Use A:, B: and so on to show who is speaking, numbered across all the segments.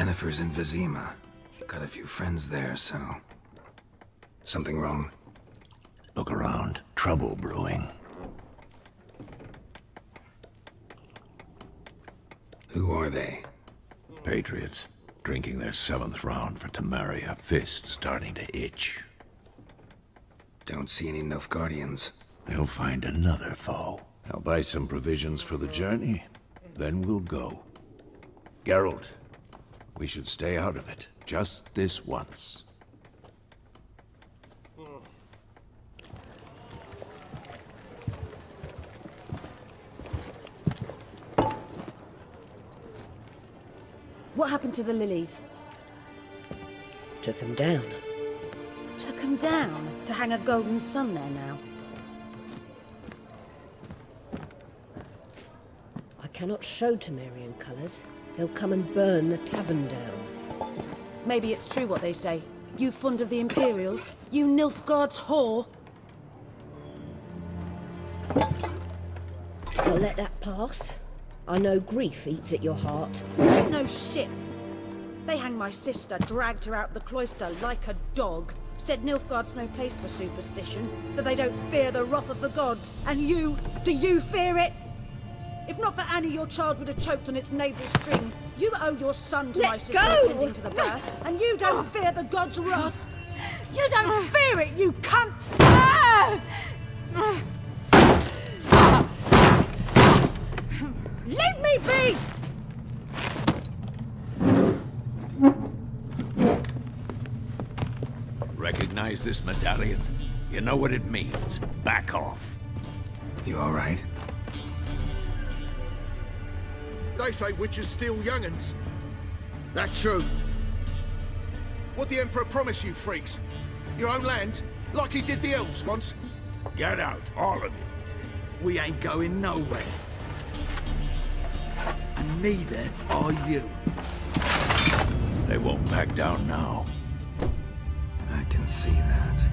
A: Yennefer's in Vizima. Got a few friends there, so... Something wrong?
B: Look around. Trouble brewing.
A: Who are they?
B: Patriots. Drinking their 7th round for Temeria. Fist starting to itch.
A: Don't see any Nilfgaardians.
B: They'll find another foe. I'll buy some provisions for the journey. Then we'll go. Geralt, we should stay out of it. Just this once.
C: What happened to the lilies?
D: Took him down.
C: Took them down to hang a golden sun there now.
D: I cannot show Temerian colours. They'll come and burn the tavern down.
C: Maybe it's true what they say. You fond of the Imperials? You Nilfgaard's whore?
D: I'll let that pass. I know grief eats at your heart.
C: You know shit. They hanged my sister, dragged her out the cloister like a dog. Said Nilfgaard's no place for superstition, that they don't fear the wrath of the gods. And you, do you fear it? If not for Annie, your child would have choked on its navel string. You owe your son to my sister attending to the birth, and you don't fear the gods' wrath. You don't fear it, you cunt! Leave me be!
B: Recognize this medallion? You know what it means. Back off.
A: You all right?
E: They say witches steal young'uns. That true? What the Emperor promise you, freaks? Your own land? Like he did the elves once?
B: Get out, all of you.
E: We ain't going nowhere. And neither are you.
B: They won't back down now.
A: I can see that.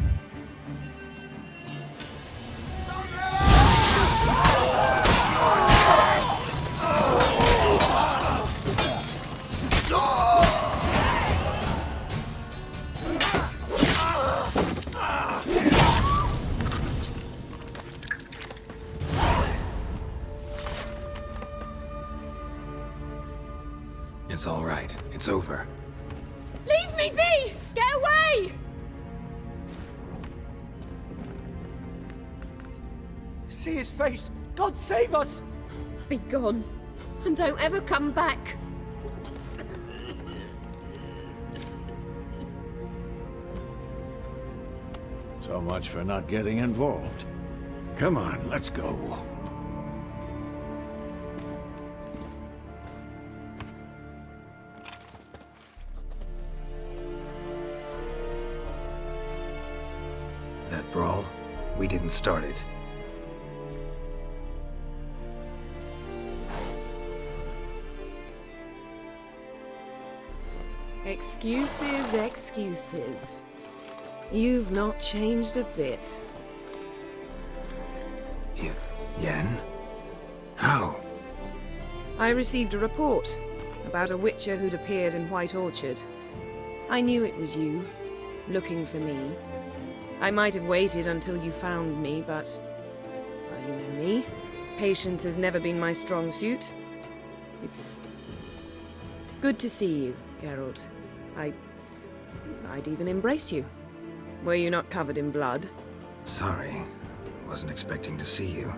A: It's all right. It's over.
F: Leave me be! Get away!
G: See his face! God save us!
F: Be gone, and don't ever come back.
B: So much for not getting involved. Come on, let's go.
A: That brawl, we didn't start it.
H: Excuses, excuses. You've not changed a bit.
A: Yen? How?
H: I received a report about a witcher who'd appeared in White Orchard. I knew it was you, looking for me. I might have waited until you found me, but... well, you know me. Patience has never been my strong suit. It's... good to see you, Geralt. I'd even embrace you. Were you not covered in blood?
A: Sorry. Wasn't expecting to see you.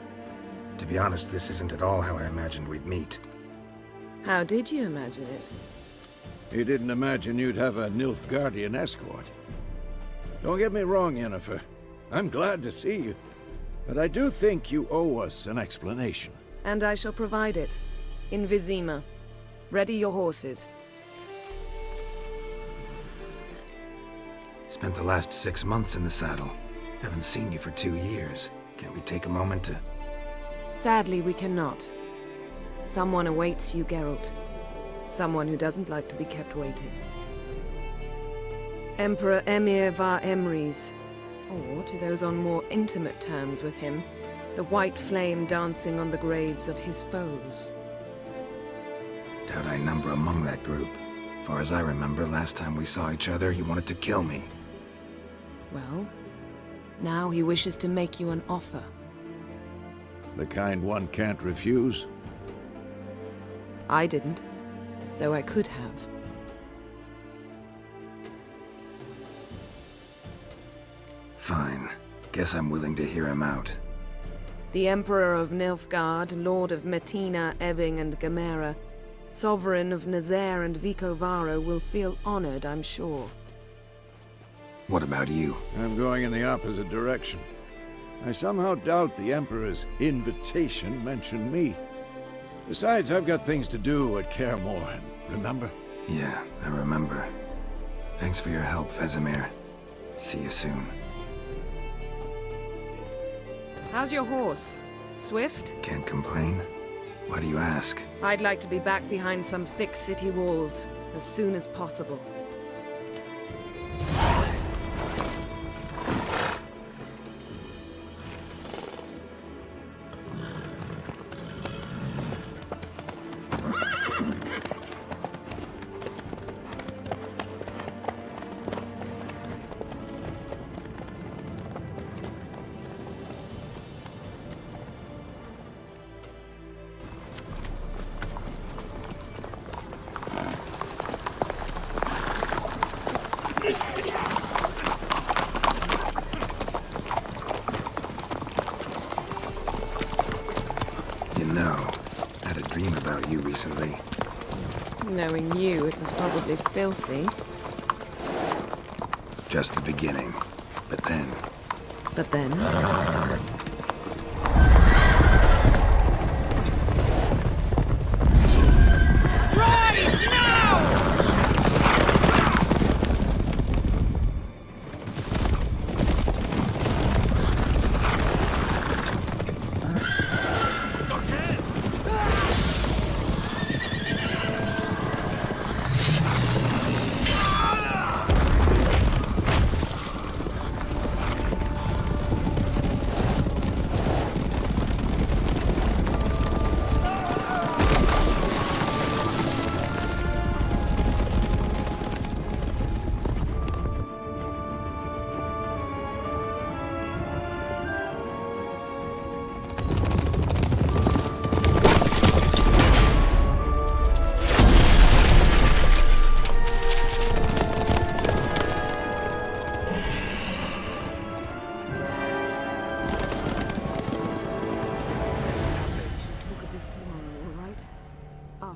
A: To be honest, this isn't at all how I imagined we'd meet.
H: How did you imagine it?
B: You didn't imagine you'd have a Nilfgaardian escort. Don't get me wrong, Yennefer. I'm glad to see you. But I do think you owe us an explanation.
H: And I shall provide it. In Vizima. Ready your horses.
A: Spent the last 6 months in the saddle. Haven't seen you for 2 years. Can't we take a moment to...
H: Sadly, we cannot. Someone awaits you, Geralt. Someone who doesn't like to be kept waiting. Emperor Emir var Emrys, or to those on more intimate terms with him, the white flame dancing on the graves of his foes.
A: Doubt I number among that group. far as I remember, last time we saw each other, he wanted to kill me.
H: Well, now he wishes to make you an offer.
B: The kind one can't refuse.
H: I didn't, though I could have.
A: Fine. Guess I'm willing to hear him out.
H: The Emperor of Nilfgaard, Lord of Metina, Ebbing and Gamera, Sovereign of Nazaire and Vicovaro will feel honored, I'm sure.
A: What about you?
B: I'm going in the opposite direction. I somehow doubt the Emperor's invitation mentioned me. Besides, I've got things to do at Kaer Morhen, remember?
A: Yeah, I remember. Thanks for your help, Vesemir. See you soon.
H: How's your horse? Swift?
A: Can't complain. Why do you ask?
H: I'd like to be back behind some thick city walls as soon as possible.
A: You know, I had a dream about you recently.
H: Knowing you, it was probably filthy.
A: Just the beginning. But then...
H: But then...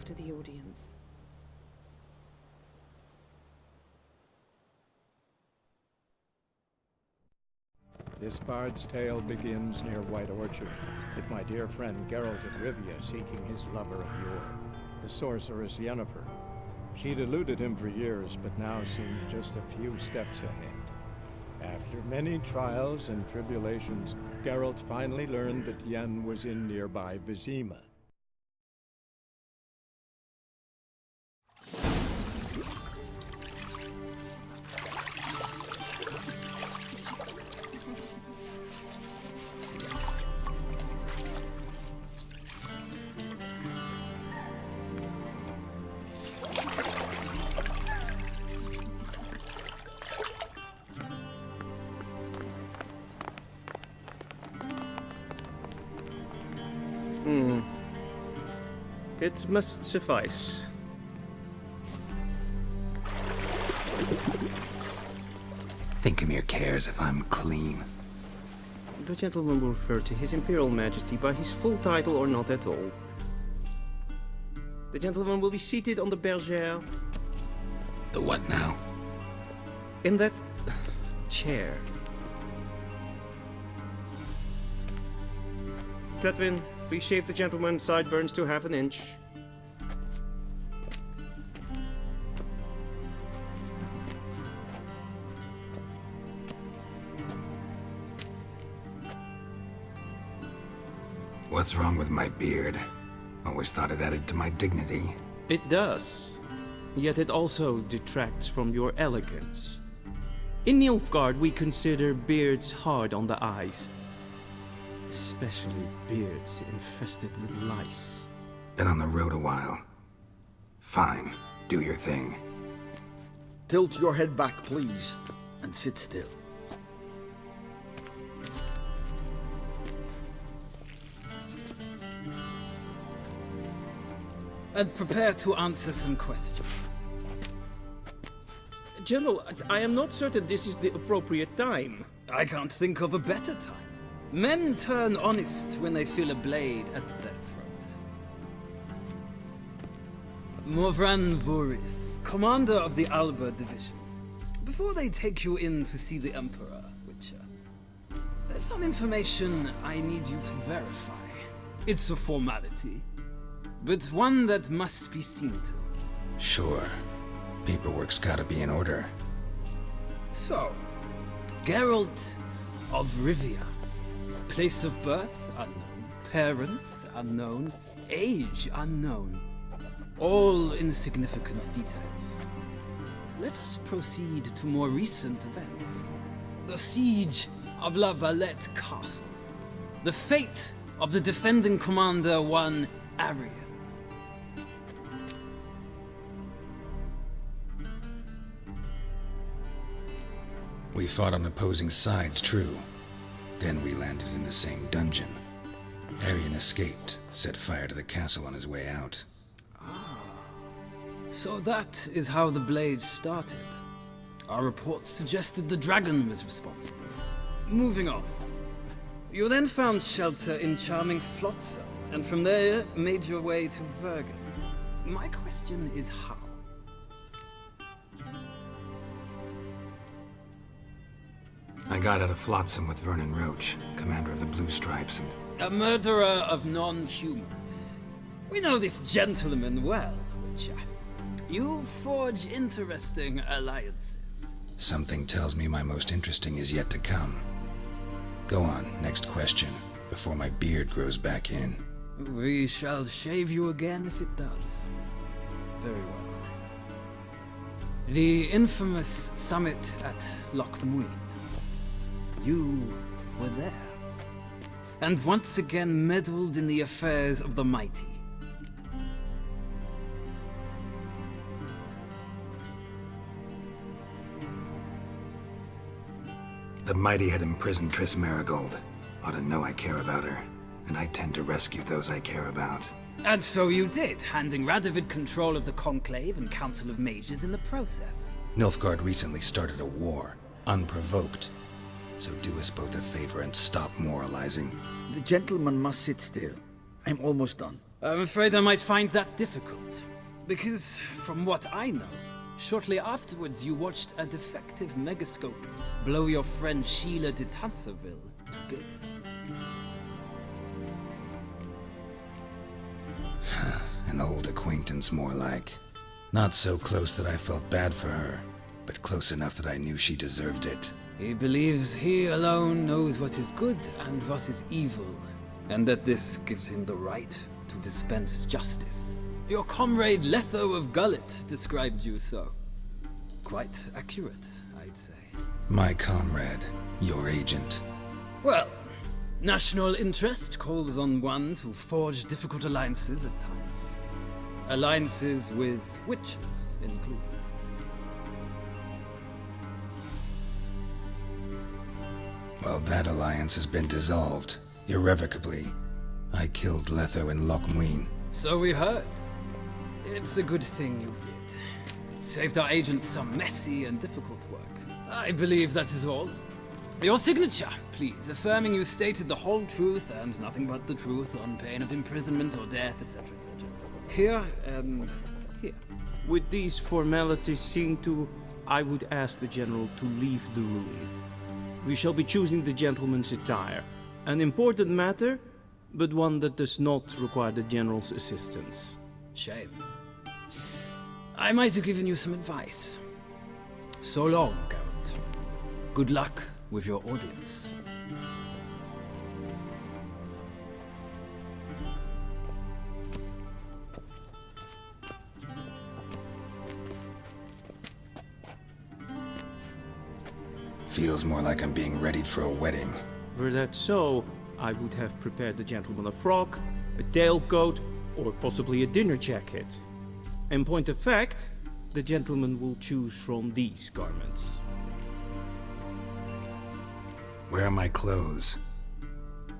H: after the audience.
I: This bard's tale begins near White Orchard, with my dear friend Geralt of Rivia seeking his lover of yore, the sorceress Yennefer. She'd eluded him for years, but now seemed just a few steps ahead. After many trials and tribulations, Geralt finally learned that Yen was in nearby Vizima.
J: It must suffice.
A: Thinkemere cares if I'm clean.
J: The gentleman will refer to His Imperial Majesty by his full title or not at all. The gentleman will be seated on the bergère.
A: The what now?
J: In that chair. Tedwin, please shave the gentleman's sideburns to half an inch.
A: What's wrong with my beard? Always thought it added to my dignity.
J: It does. Yet it also detracts from your elegance. In Nilfgaard, we consider beards hard on the eyes. Especially beards infested with lice.
A: Been on the road a while. Fine, do your thing.
K: Tilt your head back, please, and sit still.
L: And prepare to answer some questions.
J: General, I am not certain this is the appropriate time.
L: I can't think of a better time. Men turn honest when they feel a blade at their throat. Morvran Voris, commander of the Alba Division. Before they take you in to see the Emperor, Witcher, there's some information I need you to verify. It's a formality, but one that must be seen to.
A: Sure. Paperwork's gotta be in order.
L: So, Geralt of Rivia. Place of birth unknown, parents unknown, age unknown. All insignificant details. Let us proceed to more recent events. The siege of La Valette Castle. The fate of the defending commander, one Arian.
A: We fought on opposing sides, true. Then we landed in the same dungeon. Arian escaped, set fire to the castle on his way out.
L: So that is how the blade started. Our reports suggested the dragon was responsible. Moving on. You then found shelter in charming Flotsam, and from there made your way to Vergen. My question is how?
A: I got out of Flotsam with Vernon Roach, commander of the Blue Stripes, and...
L: A murderer of non-humans. We know this gentleman well, Witcher. You forge interesting alliances.
A: Something tells me my most interesting is yet to come. Go on, next question, before my beard grows back in.
L: We shall shave you again if it does. Very well. The infamous summit at Loch Muin. You were there. And once again meddled in the affairs of the mighty.
A: The mighty had imprisoned Triss Marigold. Ought to know I care about her, and I tend to rescue those I care about.
L: And so you did, handing Radovid control of the Conclave and Council of Mages in the process.
A: Nilfgaard recently started a war, unprovoked. So do us both a favor and stop moralizing.
K: The gentleman must sit still. I'm almost done.
L: I'm afraid I might find that difficult. Because, from what I know, shortly afterwards you watched a defective megascope blow your friend Sheila de Tanserville to bits.
A: An old acquaintance, more like. Not so close that I felt bad for her, but close enough that I knew she deserved it.
L: He believes he alone knows what is good and what is evil, and that this gives him the right to dispense justice. Your comrade Letho of Gullet described you so. Quite accurate, I'd say.
A: My comrade, your agent.
L: Well, national interest calls on one to forge difficult alliances at times. Alliances with witches included.
A: Well, that alliance has been dissolved, irrevocably. I killed Letho in Loch Muin.
L: So we heard. It's a good thing you did. Saved our agent some messy and difficult work. I believe that is all. Your signature, please, affirming you stated the whole truth and nothing but the truth on pain of imprisonment or death, etc., etc. Here and here.
J: With these formalities seen to, I would ask the general to leave the room. We shall be choosing the gentleman's attire. An important matter, but one that does not require the general's assistance.
L: Shame. I might have given you some advice. So long, Geralt. Good luck with your audience.
A: Feels more like I'm being readied for a wedding.
J: Were that so, I would have prepared the gentleman a frock, a tailcoat, or possibly a dinner jacket. In point of fact, the gentleman will choose from these garments.
A: Where are my clothes?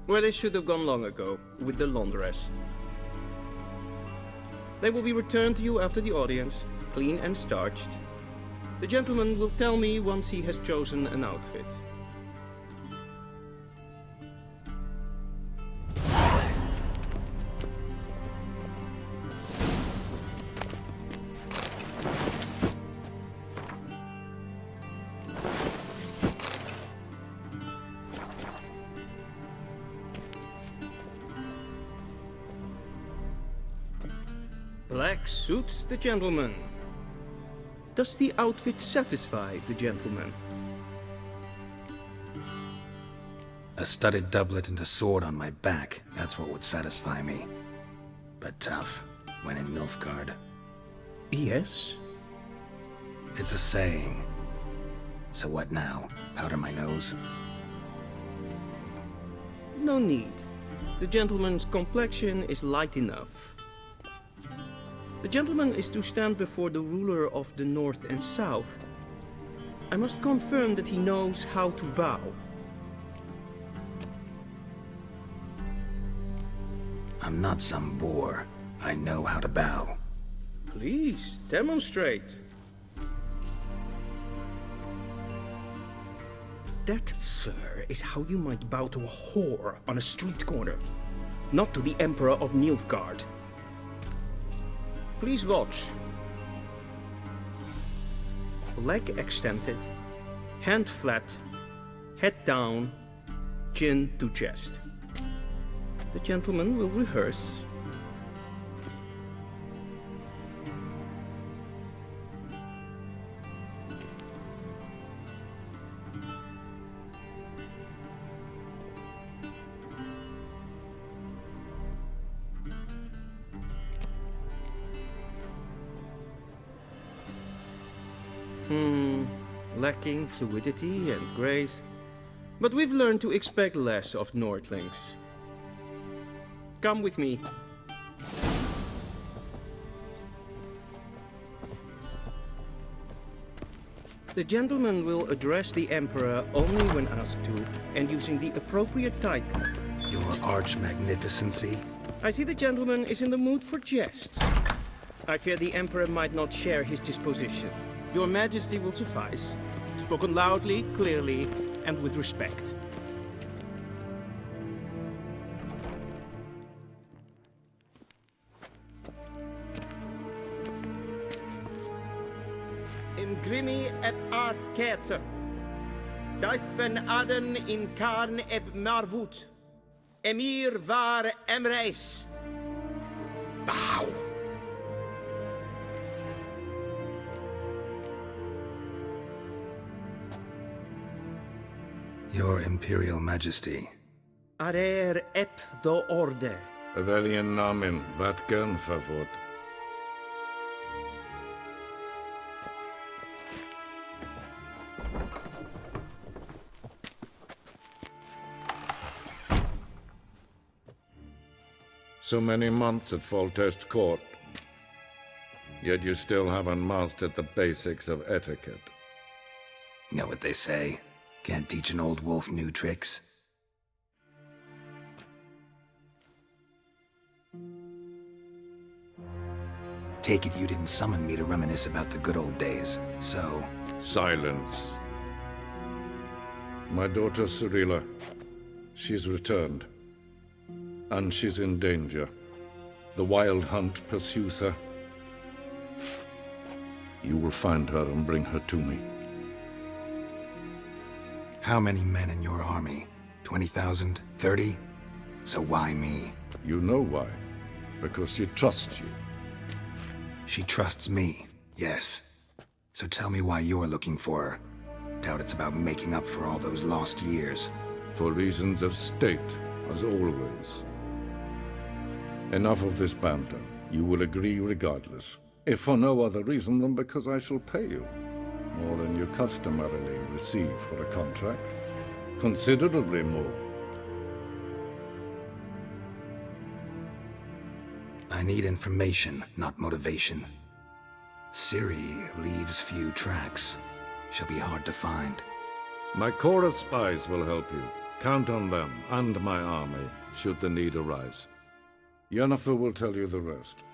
J: Where they should have gone long ago, with the laundress. They will be returned to you after the audience, clean and starched. The gentleman will tell me once he has chosen an outfit. Black suits the gentleman. Does the outfit satisfy the gentleman?
A: A studded doublet and a sword on my back, that's what would satisfy me. But tough, when in Nilfgaard.
J: Yes?
A: It's a saying. So what now? Powder my nose?
J: No need. The gentleman's complexion is light enough. The gentleman is to stand before the ruler of the North and South. I must confirm that he knows how to bow.
A: I'm not some boor. I know how to bow.
J: Please, demonstrate. That, sir, is how you might bow to a whore on a street corner, not to the Emperor of Nilfgaard. Please watch. Leg extended, hand flat, head down, chin to chest. The gentleman will rehearse. Lacking fluidity and grace, but we've learned to expect less of Nordlings. Come with me. The gentleman will address the Emperor only when asked to, and using the appropriate title.
A: Your arch-magnificency?
J: I see the gentleman is in the mood for jests. I fear the Emperor might not share his disposition. Your Majesty will suffice. Spoken loudly, clearly, and with respect. Imgrimi eb art ketzer. Dijfen aden in karn eb marvoet. Emir var emreis. Bow.
A: Your Imperial Majesty.
J: Arer ep the orde.
M: Veljen namen, vatken favot. So many months at Foltest Court, yet you still haven't mastered the basics of etiquette.
A: Know what they say? Can't teach an old wolf new tricks. Take it you didn't summon me to reminisce about the good old days, so...
M: Silence. My daughter Cyrilla, she's returned. And she's in danger. The Wild Hunt pursues her. You will find her and bring her to me.
A: How many men in your army? 20,000? 30? So why me?
M: You know why. Because she trusts you.
A: She trusts me, yes. So tell me why you're looking for her. Doubt it's about making up for all those lost years.
M: For reasons of state, as always. Enough of this banter. You will agree regardless. If for no other reason than because I shall pay you. More than you customarily receive for a contract. Considerably more.
A: I need information, not motivation. Ciri leaves few tracks. She'll be hard to find.
M: My corps of spies will help you. Count on them and my army, should the need arise. Yennefer will tell you the rest.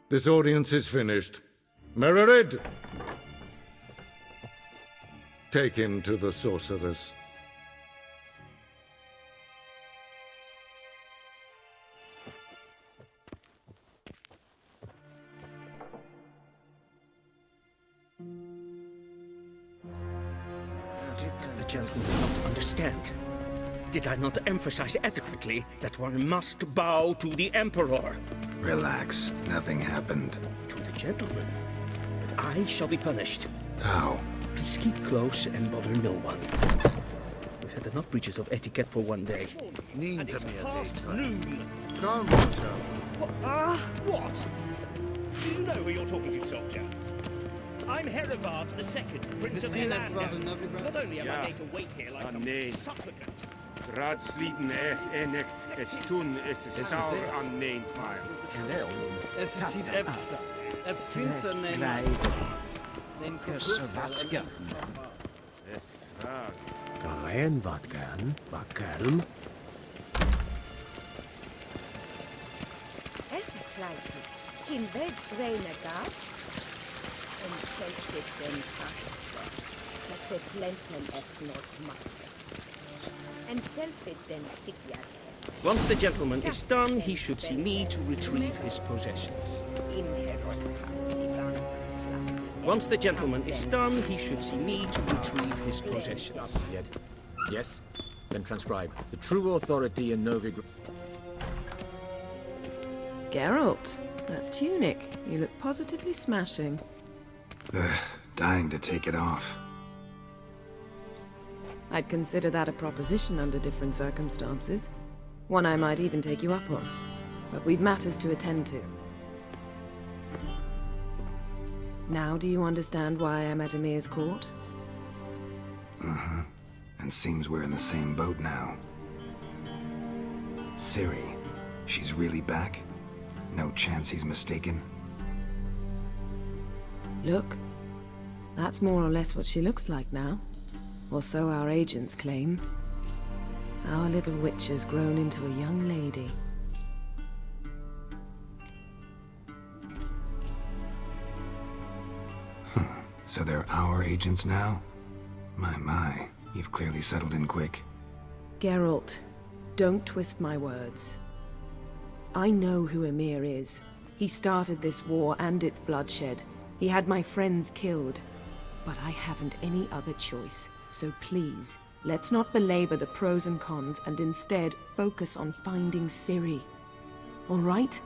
M: This audience is finished. Mererid! Take him to the sorceress.
N: The gentleman will not understand. Did I not emphasize adequately that one must bow to the Emperor?
A: Relax. Nothing happened.
N: To the gentleman. But I shall be punished.
A: How?
N: Please keep close and bother no one. We've had enough breaches of etiquette for one day.
E: Need
N: And
E: to
N: it's
E: be a
N: past
E: daytime.
N: noon.
E: Calm yourself.
N: What? Do you know who you're talking to, soldier? I'm Herivard II, Prince of Helanda. Not only am I made to wait here like some supplicant.
O: Raadsliden echt es tun is saur aan mijn fire.
L: Es ziet efsa. Ep finsen en... Den kaput.
O: Es vraag.
G: Karen wat kan, wat kalm.
P: Esse pleite. Kin weg renegat. En selfit den kaffe. Esse plentmen et not mak. And selfit then Sikyat.
N: Once the gentleman is done, he should see me to retrieve his possessions. Once the gentleman is done, he should see me to retrieve his possessions.
Q: Yes? Then transcribe. The true authority in Novigrad.
H: Geralt, that tunic. You look positively smashing.
A: Dying to take it off.
H: I'd consider that a proposition under different circumstances. One I might even take you up on. But we've matters to attend to. Now do you understand why I'm at Emir's court?
A: Mm-hmm. And seems we're in the same boat now. Ciri, she's really back? No chance he's mistaken?
H: Look, that's more or less what she looks like now. Or so our agents claim. Our little witch has grown into a young lady.
A: So they're our agents now? My, you've clearly settled in quick.
H: Geralt, don't twist my words. I know who Emir is. He started this war and its bloodshed. He had my friends killed. But I haven't any other choice. So please, let's not belabor the pros and cons and instead focus on finding Ciri. All right?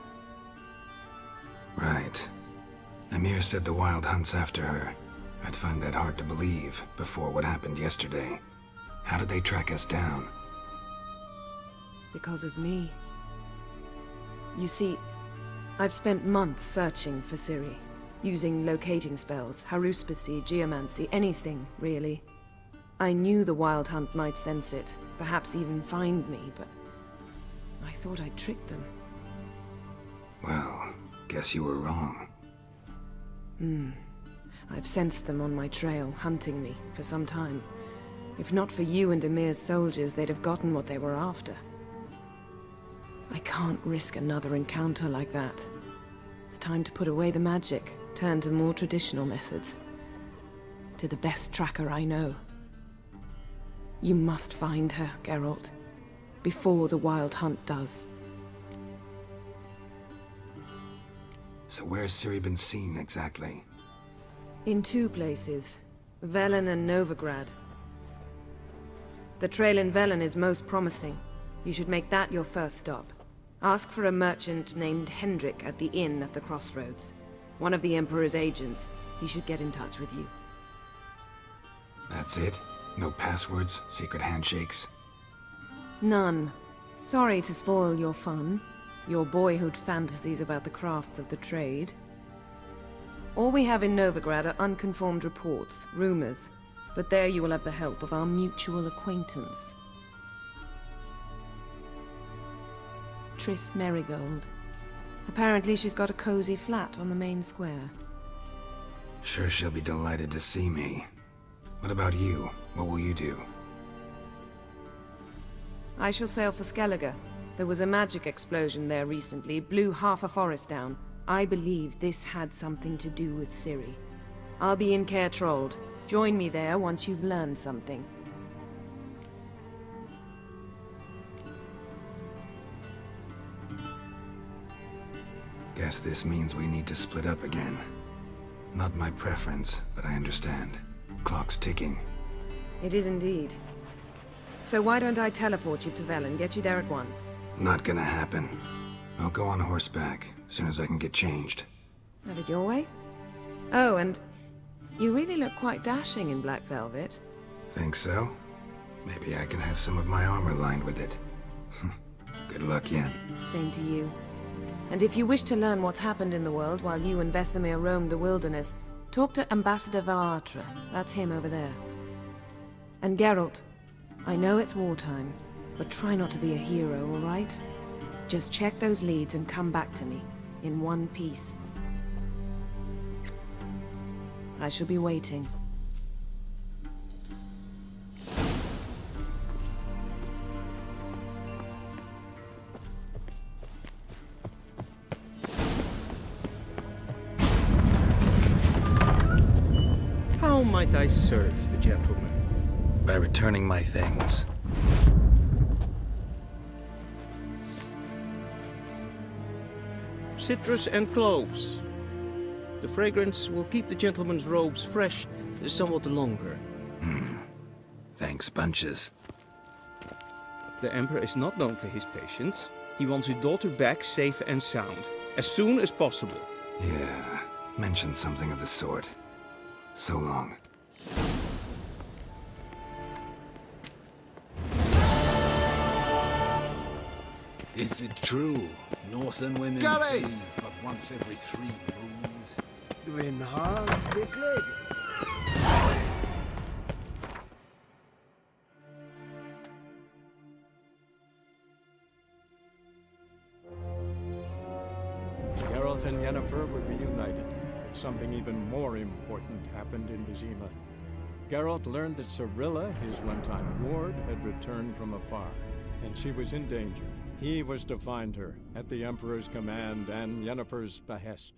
A: Right. Emir said the Wild Hunt's after her. I'd find that hard to believe before what happened yesterday. How did they track us down?
H: Because of me. You see, I've spent months searching for Ciri, using locating spells, haruspicy, geomancy, anything, really. I knew the Wild Hunt might sense it, perhaps even find me, but I thought I'd tricked them.
A: Well, guess you were wrong.
H: I've sensed them on my trail, hunting me, for some time. If not for you and Emir's soldiers, they'd have gotten what they were after. I can't risk another encounter like that. It's time to put away the magic, turn to more traditional methods. To the best tracker I know. You must find her, Geralt, before the Wild Hunt does.
A: So where's Ciri been seen, exactly?
H: In two places, Velen and Novigrad. The trail in Velen is most promising. You should make that your first stop. Ask for a merchant named Hendrik at the inn at the crossroads. One of the Emperor's agents. He should get in touch with you.
A: That's it? No passwords, secret handshakes?
H: None. Sorry to spoil your fun, your boyhood fantasies about the crafts of the trade. All we have in Novigrad are unconformed reports, rumors, but there you will have the help of our mutual acquaintance. Triss Merigold. Apparently she's got a cozy flat on the main square.
A: Sure she'll be delighted to see me. What about you? What will you do?
H: I shall sail for Skellige. There was a magic explosion there recently, blew half a forest down. I believe this had something to do with Ciri. I'll be in Caer Trold. Join me there once you've learned something.
A: Guess this means we need to split up again. Not my preference, but I understand. Clock's ticking.
H: It is indeed. So why don't I teleport you to Velen, get you there at once?
A: Not gonna happen. I'll go on horseback, as soon as I can get changed.
H: Have it your way? Oh, and you really look quite dashing in black velvet.
A: Think so? Maybe I can have some of my armor lined with it. Good luck, Yen.
H: Same to you. And if you wish to learn what's happened in the world while you and Vesemir roamed the wilderness, talk to Ambassador Varatra. That's him over there. And Geralt, I know it's wartime, but try not to be a hero, all right? Just check those leads and come back to me, in one piece. I shall be waiting.
J: How might I serve the gentleman?
A: By returning my things.
J: Citrus and cloves. The fragrance will keep the gentleman's robes fresh somewhat longer.
A: Thanks, bunches.
J: The Emperor is not known for his patience. He wants his daughter back safe and sound, as soon as possible.
A: Yeah, mentioned something of the sort. So long.
B: Is it true? Northern women
E: Gary!
B: bathe but once every 3 moons?
G: Gwyn hard, ficklid.
I: Geralt and Yennefer were reunited, but something even more important happened in Vizima. Geralt learned that Cirilla, his one-time ward, had returned from afar, and she was in danger. He was to find her, at the Emperor's command and Yennefer's behest.